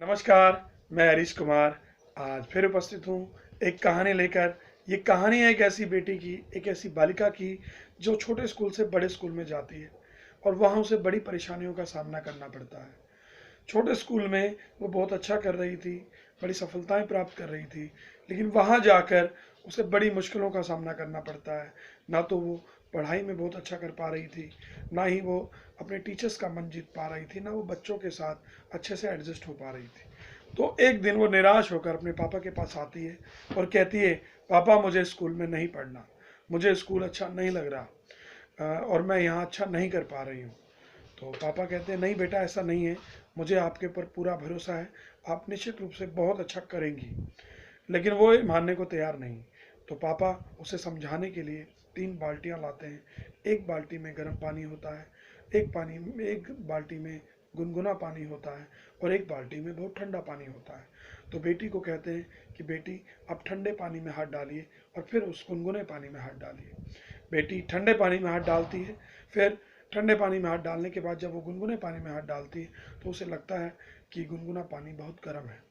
नमस्कार। मैं हरीश कुमार आज फिर उपस्थित हूँ एक कहानी लेकर। ये कहानी है एक ऐसी बेटी की, एक ऐसी बालिका की जो छोटे स्कूल से बड़े स्कूल में जाती है और वहाँ उसे बड़ी परेशानियों का सामना करना पड़ता है। छोटे स्कूल में वो बहुत अच्छा कर रही थी, बड़ी सफलताएं प्राप्त कर रही थी, लेकिन वहाँ जाकर उसे बड़ी मुश्किलों का सामना करना पड़ता है। ना तो वो पढ़ाई में बहुत अच्छा कर पा रही थी, ना ही वो अपने टीचर्स का मन जीत पा रही थी, ना वो बच्चों के साथ अच्छे से एडजस्ट हो पा रही थी। तो एक दिन वो निराश होकर अपने पापा के पास आती है और कहती है, पापा मुझे स्कूल में नहीं पढ़ना, मुझे स्कूल अच्छा नहीं लग रहा और मैं यहाँ अच्छा नहीं कर पा रही हूँ। तो पापा कहते हैं, नहीं बेटा, ऐसा नहीं है, मुझे आपके ऊपर पूरा भरोसा है, आप निश्चित रूप से बहुत अच्छा करेंगी। लेकिन वो मानने को तैयार नहीं। तो पापा उसे समझाने के लिए 3 बाल्टियां लाते हैं। एक बाल्टी में गर्म पानी होता है, एक बाल्टी में गुनगुना पानी होता है और एक बाल्टी में बहुत ठंडा पानी होता है। तो बेटी को कहते हैं कि बेटी आप ठंडे पानी में हाथ डालिए और फिर उस गुनगुने पानी में हाथ डालिए। बेटी ठंडे पानी में हाथ डालती है। फिर ठंडे पानी में हाथ डालने के बाद जब वो गुनगुने पानी में हाथ डालती है तो उसे लगता है कि गुनगुना पानी बहुत गर्म है।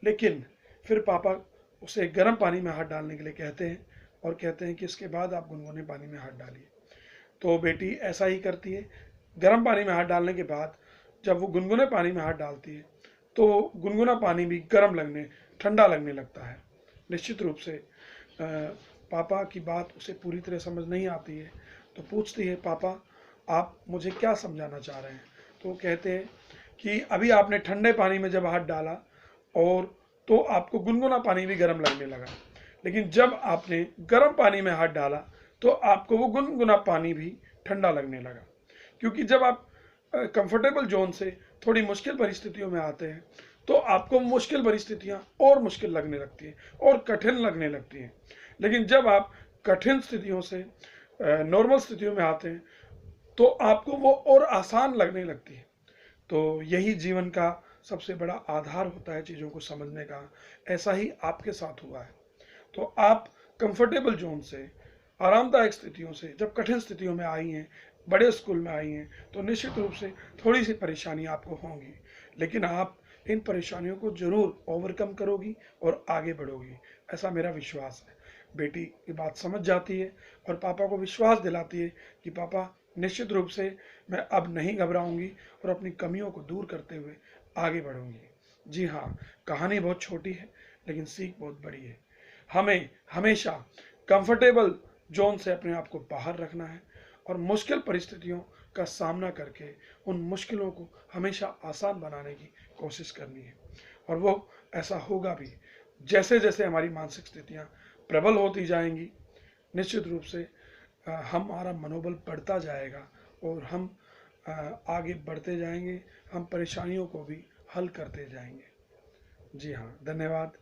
लेकिन फिर पापा उसे गर्म पानी में हाथ डालने के लिए कहते हैं और कहते हैं कि इसके बाद आप गुनगुने पानी में हाथ डालिए। तो बेटी ऐसा ही करती है। गर्म पानी में हाथ डालने के बाद जब वो गुनगुने पानी में हाथ डालती है तो गुनगुना पानी भी ठंडा लगने लगता है। निश्चित रूप से पापा की बात उसे पूरी तरह समझ नहीं आती है। तो पूछती है, पापा आप मुझे क्या समझाना चाह रहे हैं? तो वो कहते हैं कि अभी आपने ठंडे पानी में जब हाथ डाला और तो आपको गुनगुना पानी भी गर्म लगने लगा, लेकिन जब आपने गर्म पानी में हाथ डाला तो आपको वो गुनगुना पानी भी ठंडा लगने लगा। क्योंकि जब आप कंफर्टेबल जोन से थोड़ी मुश्किल परिस्थितियों में आते हैं तो आपको मुश्किल परिस्थितियां और मुश्किल लगने लगती हैं और कठिन लगने लगती हैं। लेकिन जब आप कठिन स्थितियों से नॉर्मल स्थितियों में आते हैं तो आपको वो और आसान लगने लगती है। तो यही जीवन का सबसे बड़ा आधार होता है चीज़ों को समझने का। ऐसा ही आपके साथ हुआ है। तो आप कंफर्टेबल जोन से, आरामदायक स्थितियों से जब कठिन स्थितियों में आई हैं, बड़े स्कूल में आई हैं, तो निश्चित रूप से थोड़ी सी परेशानी आपको होंगी, लेकिन आप इन परेशानियों को जरूर ओवरकम करोगी और आगे बढ़ोगी, ऐसा मेरा विश्वास है। बेटी की बात समझ जाती है और पापा को विश्वास दिलाती है कि पापा निश्चित रूप से मैं अब नहीं घबराऊंगी और अपनी कमियों को दूर करते हुए आगे बढ़ूंगी। जी हाँ, कहानी बहुत छोटी है लेकिन सीख बहुत बड़ी है। हमें हमेशा कंफर्टेबल जोन से अपने आप को बाहर रखना है और मुश्किल परिस्थितियों का सामना करके उन मुश्किलों को हमेशा आसान बनाने की कोशिश करनी है। और वो ऐसा होगा भी। जैसे जैसे हमारी मानसिक स्थितियाँ प्रबल होती जाएंगी, निश्चित रूप से हमारा मनोबल बढ़ता जाएगा और हम आगे बढ़ते जाएंगे, हम परेशानियों को भी हल करते जाएंगे। जी हाँ, धन्यवाद।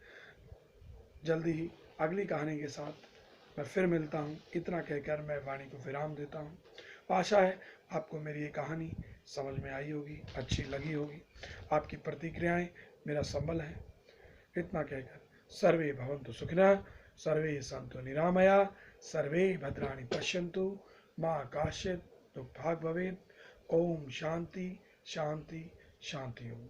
जल्दी ही अगली कहानी के साथ मैं फिर मिलता हूँ। इतना कहकर मैं वाणी को विराम देता हूँ। आशा है आपको मेरी ये कहानी समझ में आई होगी, अच्छी लगी होगी। आपकी प्रतिक्रियाएं मेरा संबल है। इतना कहकर सर्वे भवन्तु सुखिनः, सर्वे सन्तु निरामया, सर्वे भद्राणि पश्यन्तु, माँ काश्चित् दुःखभाग् भवेत्। ओम शांति शांति शांति ओम।